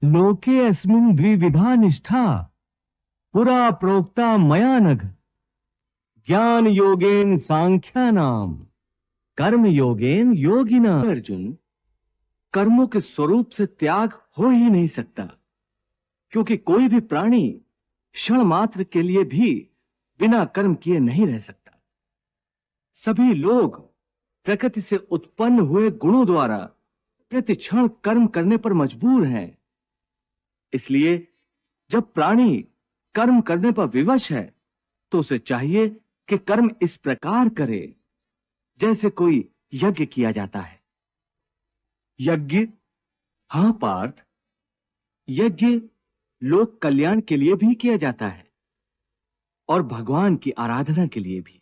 लोके अस्मिन् द्विविधा निष्ठा पुरा प्रोक्ता मया नघ। ज्ञान योगेन सांख्यानाम कर्म योगेन योगिना। अर्जुन, कर्मों के स्वरूप से त्याग हो ही नहीं सकता, क्योंकि कोई भी प्राणी क्षण मात्र के लिए भी बिना कर्म किए नहीं रह सकता। सभी लोग प्रकृति से उत्पन्न हुए गुणों द्वारा प्रति क्षण कर्म करने पर मजबूर हैं। इसलिए जब प्राणी कर्म करने पर विवश है तो उसे चाहिए कि कर्म इस प्रकार करे जैसे कोई यज्ञ किया जाता है। यज्ञ? हां पार्थ, यज्ञ लोक कल्याण के लिए भी किया जाता है और भगवान की आराधना के लिए भी।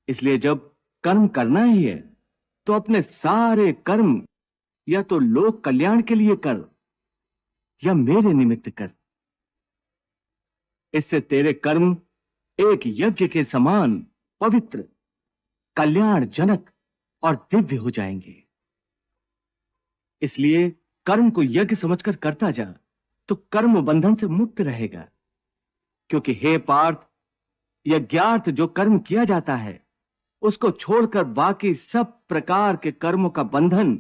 इसलिए जब कर्म करना ही है तो अपने सारे कर्म या तो लोक कल्याण के लिए कर या मेरे निमित्त कर। इससे तेरे कर्म एक यज्ञ के समान पवित्र, कल्याणजनक और दिव्य हो जाएंगे। इसलिए कर्म को यज्ञ समझकर करता जा तो कर्म बंधन से मुक्त रहेगा। क्योंकि हे पार्थ, यज्ञार्थ जो कर्म किया जाता है उसको छोड़कर बाकी सब प्रकार के कर्मों का बंधन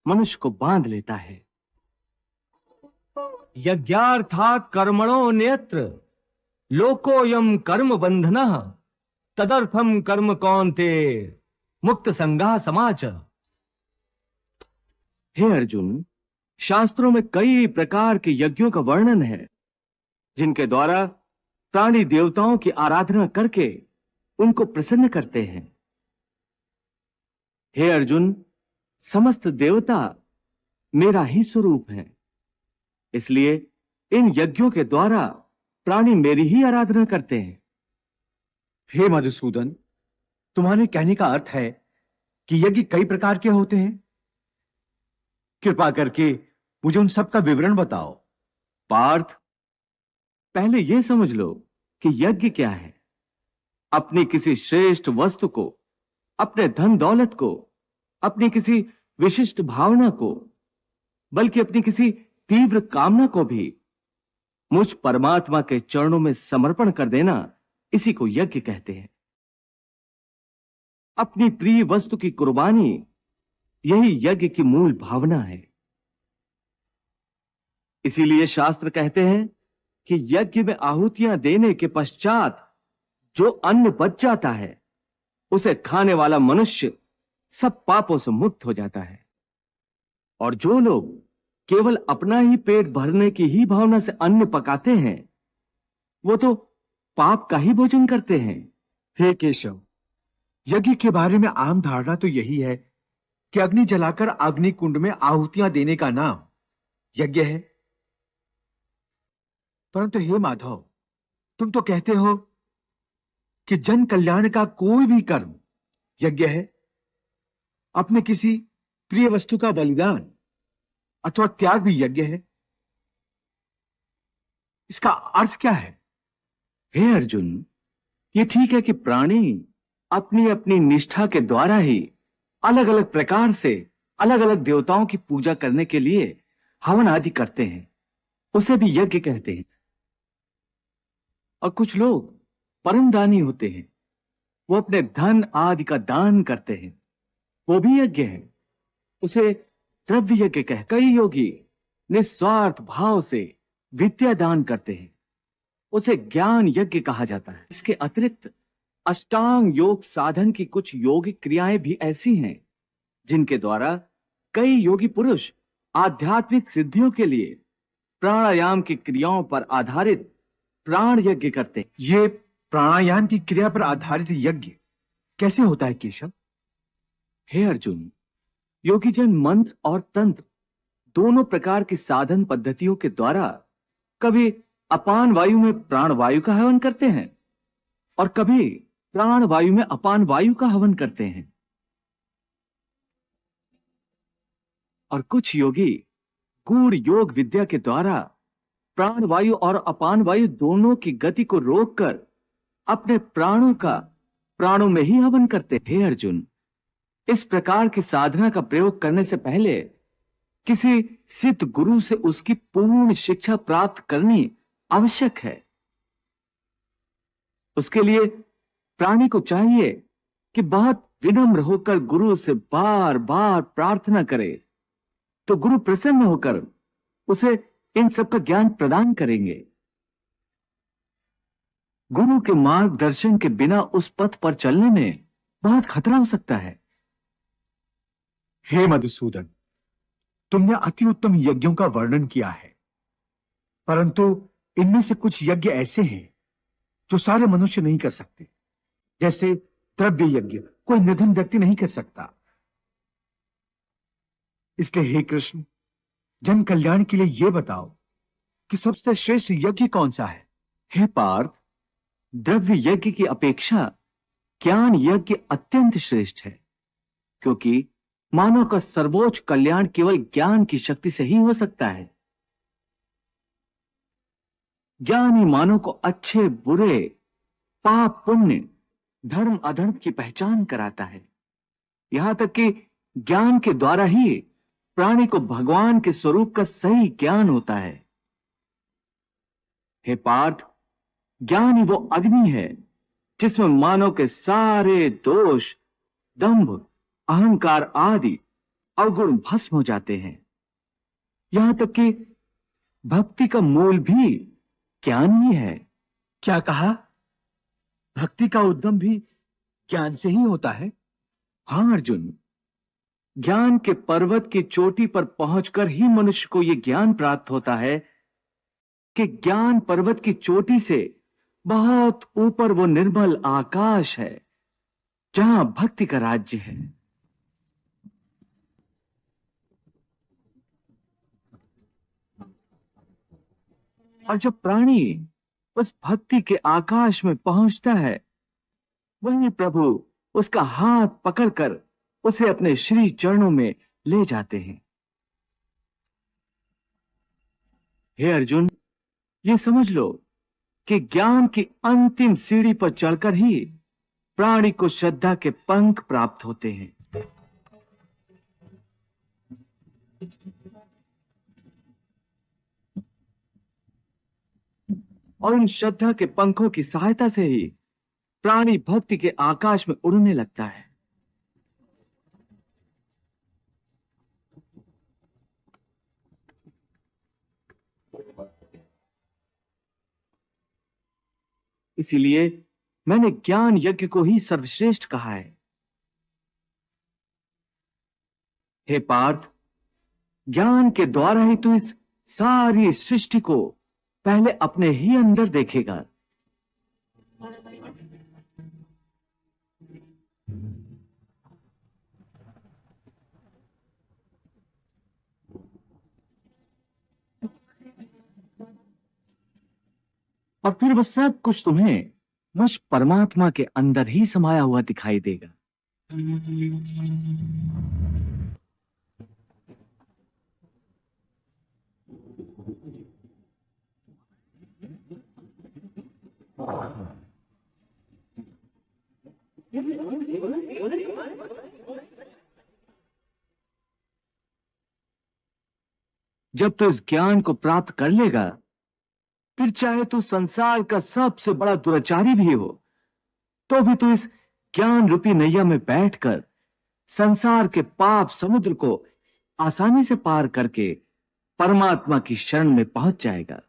मनुष्य को बांध लेता है। यज्ञार्थात् कर्मणो नेत्र लोकोयम कर्म बंधनः तदर्थम कर्म कौन्ते मुक्त संगा समाच। हे अर्जुन, शास्त्रों में कई प्रकार के यज्ञों का वर्णन है जिनके द्वारा प्राणी देवताओं की आराधना करके उनको प्रसन्न करते हैं। हे अर्जुन, समस्त देवता मेरा ही स्वरूप है। इसलिए इन यज्ञों के द्वारा प्राणी मेरी ही आराधना करते हैं। हे मधुसूदन, तुम्हारे कहने का अर्थ है कि यज्ञ कई प्रकार के होते हैं? कृपा करके मुझे उन सब का विवरण बताओ। पार्थ, पहले यह समझ लो कि यज्ञ क्या है। अपनी किसी श्रेष्ठ वस्तु को, अपने धन दौलत को, अपनी किसी विशिष्ट भावना को, बल्कि अपनी किसी तीव्र कामना को भी मुझ परमात्मा के चरणों में समर्पण कर देना, इसी को यज्ञ कहते हैं। अपनी प्रिय वस्तु की कुर्बानी, यही यज्ञ की मूल भावना है। इसीलिए शास्त्र कहते हैं कि यज्ञ में आहुतियां देने के पश्चात जो अन्न बच जाता है उसे खाने वाला मनुष्य सब पापों से मुक्त हो जाता है। और जो लोग केवल अपना ही पेट भरने की ही भावना से अन्न पकाते हैं वो तो पाप का ही भोजन करते हैं। हे केशव, यज्ञ के बारे में आम धारणा तो यही है कि अग्नि जलाकर अग्नि कुंड में आहुतियां देने का नाम यज्ञ है। परंतु हे माधव, तुम तो कहते हो कि जन कल्याण का कोई भी कर्म यज्ञ है। अपने किसी प्रिय वस्तु का बलिदान अथवा त्याग भी यज्ञ है। इसका अर्थ क्या है? हे अर्जुन, ये ठीक है कि प्राणी अपनी अपनी निष्ठा के द्वारा ही अलग अलग प्रकार से अलग अलग देवताओं की पूजा करने के लिए हवन आदि करते हैं, उसे भी यज्ञ कहते हैं। और कुछ लोग परम दानी होते हैं, वो अपने धन आदि का दान करते हैं, वो भी यज्ञ है, उसे द्रव्य यज्ञ कह। कई योगी निस्वार्थ भाव से विद्या दान करते हैं, उसे ज्ञान यज्ञ कहा जाता है। इसके अतिरिक्त अष्टांग योग साधन की कुछ योगिक क्रियाएं भी ऐसी हैं जिनके द्वारा कई योगी पुरुष आध्यात्मिक सिद्धियों के लिए प्राणायाम की क्रियाओं पर आधारित प्राण यज्ञ करते हैं। ये प्राणायाम की क्रिया पर आधारित यज्ञ कैसे होता है केशव? हे अर्जुन, योगीजन मंत्र और तंत्र दोनों प्रकार की साधन पद्धतियों के द्वारा कभी अपान वायु में प्राण वायु का हवन करते हैं और कभी प्राण वायु में अपान वायु का हवन करते हैं। और कुछ योगी गूढ़ योग विद्या के द्वारा प्राण वायु और अपान वायु दोनों की गति को रोककर अपने प्राणों का प्राणों में ही हवन करते। हे अर्जुन, इस प्रकार की साधना का प्रयोग करने से पहले किसी सिद्ध गुरु से उसकी पूर्ण शिक्षा प्राप्त करनी आवश्यक है। उसके लिए प्राणी को चाहिए कि बहुत विनम्र होकर गुरु से बार बार प्रार्थना करे, तो गुरु प्रसन्न होकर उसे इन सब का ज्ञान प्रदान करेंगे। गुरु के मार्गदर्शन के बिना उस पथ पर चलने में बहुत खतरा हो सकता है। हे मधुसूदन, तुमने अति उत्तम यज्ञों का वर्णन किया है, परंतु इनमें से कुछ यज्ञ ऐसे हैं जो सारे मनुष्य नहीं कर सकते। जैसे द्रव्य यज्ञ कोई निधन व्यक्ति नहीं कर सकता। इसलिए हे कृष्ण, जन कल्याण के लिए यह बताओ कि सबसे श्रेष्ठ यज्ञ कौन सा है। हे पार्थ, द्रव्य यज्ञ की अपेक्षा ज्ञान यज्ञ अत्यंत श्रेष्ठ है, क्योंकि मानव का सर्वोच्च कल्याण केवल ज्ञान की शक्ति से ही हो सकता है। ज्ञान ही मानव को अच्छे बुरे, पाप पुण्य, धर्म अधर्म की पहचान कराता है। यहां तक कि ज्ञान के द्वारा ही प्राणी को भगवान के स्वरूप का सही ज्ञान होता है। हे पार्थ, ज्ञान ही वो अग्नि है जिसमें मानव के सारे दोष, दंभ, अहंकार आदि अवगुण भस्म हो जाते हैं। यहां तक कि भक्ति का मूल भी ज्ञान ही है। क्या कहा? भक्ति का उद्गम भी ज्ञान से ही होता है? हां अर्जुन, ज्ञान के पर्वत की चोटी पर पहुंचकर ही मनुष्य को यह ज्ञान प्राप्त होता है कि ज्ञान पर्वत की चोटी से बहुत ऊपर वो निर्मल आकाश है जहां भक्ति का राज्य है। और जब प्राणी उस भक्ति के आकाश में पहुंचता है, वही प्रभु उसका हाथ पकड़कर उसे अपने श्री चरणों में ले जाते हैं। हे अर्जुन, ये समझ लो कि ज्ञान की अंतिम सीढ़ी पर चढ़कर ही प्राणी को श्रद्धा के पंख प्राप्त होते हैं। और उन श्रद्धा के पंखों की सहायता से ही प्राणी भक्ति के आकाश में उड़ने लगता है। इसीलिए मैंने ज्ञान यज्ञ को ही सर्वश्रेष्ठ कहा है। हे पार्थ, ज्ञान के द्वारा ही तू इस सारी सृष्टि को पहले अपने ही अंदर देखेगा। और फिर वह सब कुछ तुम्हें मुझ परमात्मा के अंदर ही समाया हुआ दिखाई देगा। जब तू इस ज्ञान को प्राप्त कर लेगा, फिर चाहे तू संसार का सबसे बड़ा दुराचारी भी हो, तो भी तू इस ज्ञान रूपी नैया में बैठकर संसार के पाप समुद्र को आसानी से पार करके परमात्मा की शरण में पहुंच जाएगा।